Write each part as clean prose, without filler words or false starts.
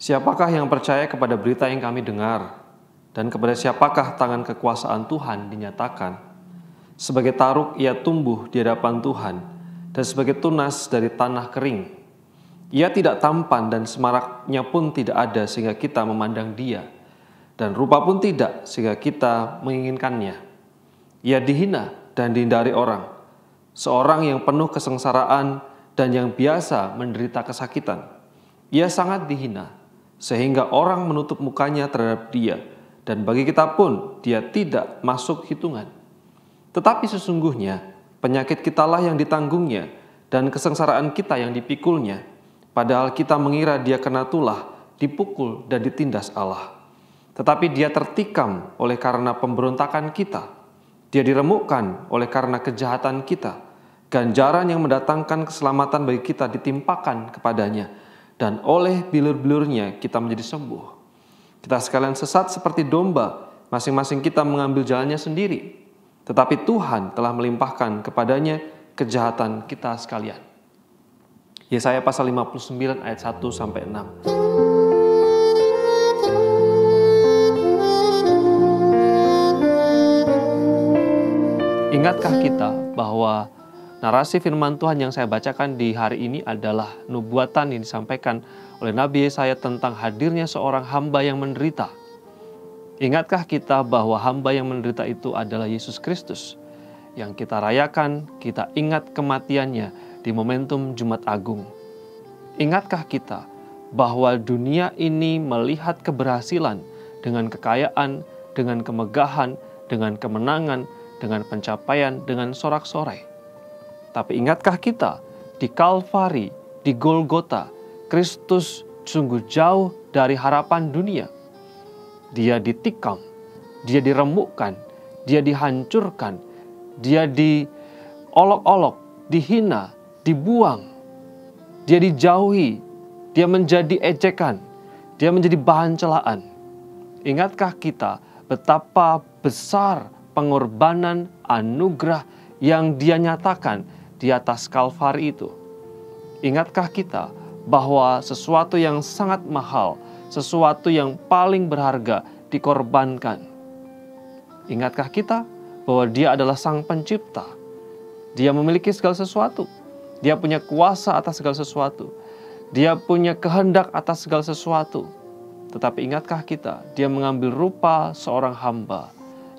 Siapakah yang percaya kepada berita yang kami dengar? Dan kepada siapakah tangan kekuasaan Tuhan dinyatakan? Sebagai taruk ia tumbuh di hadapan Tuhan, dan sebagai tunas dari tanah kering. Ia tidak tampan dan semaraknya pun tidak ada sehingga kita memandang dia, dan rupa pun tidak sehingga kita menginginkannya. Ia dihina dan dihindari orang, seorang yang penuh kesengsaraan dan yang biasa menderita kesakitan. Ia sangat dihina, sehingga orang menutup mukanya terhadap dia, dan bagi kita pun dia tidak masuk hitungan. Tetapi sesungguhnya penyakit kitalah yang ditanggungnya, dan kesengsaraan kita yang dipikulnya, padahal kita mengira dia kena tulah, dipukul dan ditindas Allah. Tetapi dia tertikam oleh karena pemberontakan kita, dia diremukkan oleh karena kejahatan kita. Ganjaran yang mendatangkan keselamatan bagi kita ditimpakan kepadanya, dan oleh bilur-bilurnya kita menjadi sembuh. Kita sekalian sesat seperti domba, masing-masing kita mengambil jalannya sendiri. Tetapi Tuhan telah melimpahkan kepadanya kejahatan kita sekalian. Yesaya pasal 59 ayat 1-6. Ingatkah kita bahwa narasi firman Tuhan yang saya bacakan di hari ini adalah nubuatan yang disampaikan oleh Nabi Yesaya tentang hadirnya seorang hamba yang menderita. Ingatkah kita bahwa hamba yang menderita itu adalah Yesus Kristus? Yang kita rayakan, kita ingat kematiannya di momentum Jumat Agung. Ingatkah kita bahwa dunia ini melihat keberhasilan dengan kekayaan, dengan kemegahan, dengan kemenangan, dengan pencapaian, dengan sorak-sorai? Tapi ingatkah kita di Kalvari, di Golgota, Kristus sungguh jauh dari harapan dunia. Dia ditikam, dia diremukkan, dia dihancurkan, dia diolok-olok, dihina, dibuang, dia dijauhi, dia menjadi ejekan, dia menjadi bahan celaan. Ingatkah kita betapa besar pengorbanan anugerah yang dia nyatakan di atas Kalvari itu? Ingatkah kita bahwa sesuatu yang sangat mahal, sesuatu yang paling berharga dikorbankan? Ingatkah kita bahwa dia adalah Sang Pencipta? Dia memiliki segala sesuatu. Dia punya kuasa atas segala sesuatu. Dia punya kehendak atas segala sesuatu. Tetapi ingatkah kita, dia mengambil rupa seorang hamba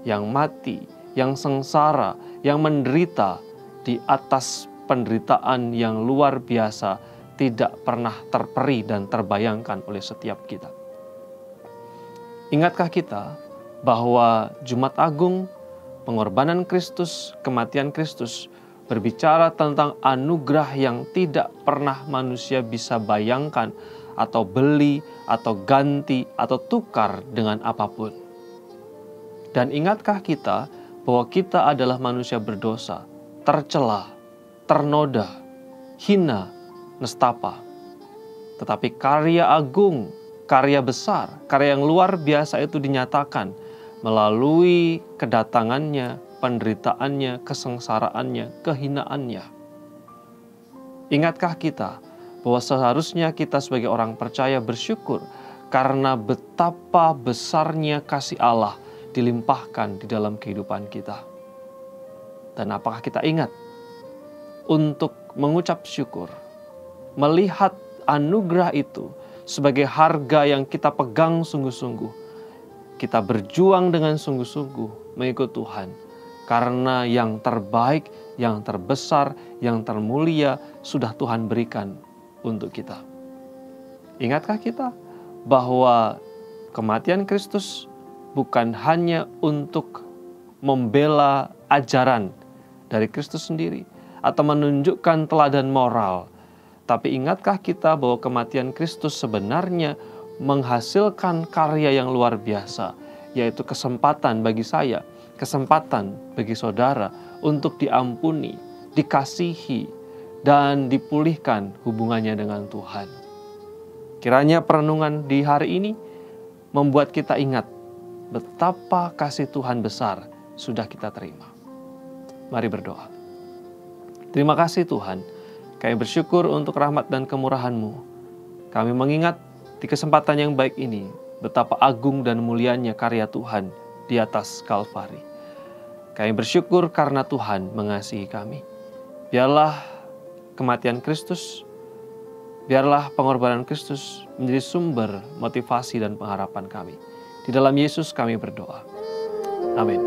yang mati, yang sengsara, yang menderita di atas penderitaan yang luar biasa, tidak pernah terperi dan terbayangkan oleh setiap kita. Ingatkah kita bahwa Jumat Agung, pengorbanan Kristus, kematian Kristus, berbicara tentang anugerah yang tidak pernah manusia bisa bayangkan, atau beli, atau ganti, atau tukar dengan apapun. Dan ingatkah kita bahwa kita adalah manusia berdosa, tercela, ternoda, hina, nestapa. Tetapi karya agung, karya besar, karya yang luar biasa itu dinyatakan melalui kedatangannya, penderitaannya, kesengsaraannya, kehinaannya. Ingatkah kita bahwa seharusnya kita sebagai orang percaya bersyukur karena betapa besarnya kasih Allah dilimpahkan di dalam kehidupan kita? Dan apakah kita ingat untuk mengucap syukur, melihat anugerah itu sebagai harga yang kita pegang sungguh-sungguh. Kita berjuang dengan sungguh-sungguh mengikut Tuhan, karena yang terbaik, yang terbesar, yang termulia sudah Tuhan berikan untuk kita. Ingatkah kita bahwa kematian Kristus bukan hanya untuk membela ajaran dari Kristus sendiri atau menunjukkan teladan moral, tapi ingatkah kita bahwa kematian Kristus sebenarnya menghasilkan karya yang luar biasa, yaitu kesempatan bagi saya, kesempatan bagi saudara untuk diampuni, dikasihi, dan dipulihkan hubungannya dengan Tuhan. Kiranya perenungan di hari ini membuat kita ingat betapa kasih Tuhan besar sudah kita terima. Mari berdoa. Terima kasih Tuhan, kami bersyukur untuk rahmat dan kemurahan-Mu. Kami mengingat di kesempatan yang baik ini, betapa agung dan mulianya karya Tuhan di atas Kalvari. Kami bersyukur karena Tuhan mengasihi kami. Biarlah kematian Kristus, biarlah pengorbanan Kristus menjadi sumber motivasi dan pengharapan kami. Di dalam Yesus kami berdoa. Amin.